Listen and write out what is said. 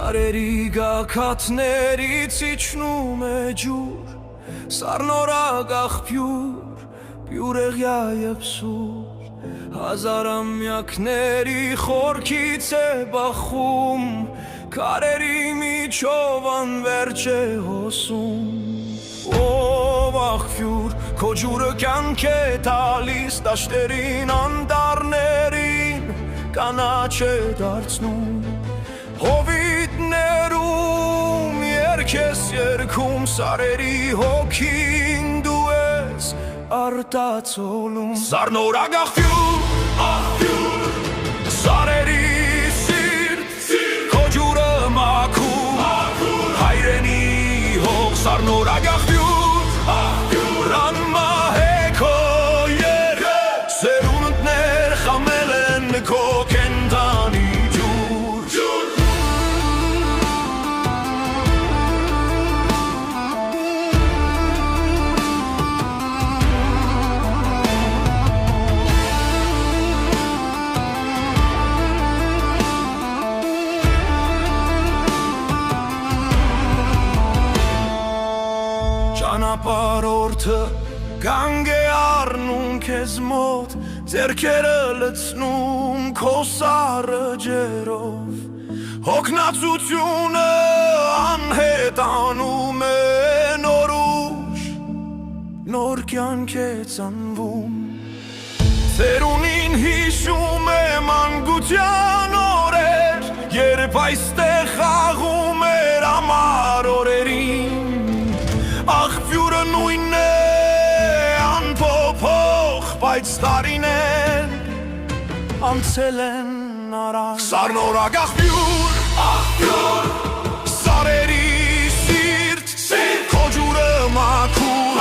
Դարերի գագաթներից իջնում է ջուր, Սառնորակ աղբյուր, բյուրեղյա և սուր, Հազարամյակների խորքից է բախում, Քարերի միջով անվերջ է հոսում։ Ով աղբյուր, քո ջուրը կյանք է տալիս, Դաշտերին, անտառներին կանաչ է դարձնում, Հովիտներում երգ ես երգում, Սարերի հոգին դու ես արտացոլում։ Սառնորակ աղբյուր, աղբյուր, Սարերի սիրտ, քո ջուրը մաքուր, հայրենի հող, Սառնորակ աղբյուր, աղբյուր, անմահ է քո երգը, Սերունդներ խամել են քո կենդանի Ճանապարհորդը գանգ է առնում քեզ մոտ, ձեռքերը լցնում քո սառը ջերով, հոգնածությունը անհետանում է, նոր ուժ, նոր կյանք է ծնվում, ծերունին հիշում է մանկության օրեր, երբ այստեղ խաղում էր ամառ օրերին, աղբյուրը նույնն է անփոփոխ, բայց տարիներ անցել են առաջ։ Սառնորակ աղբյուր, աղբյուր, Սարերի սիրտ, քո ջուրը մաքուր,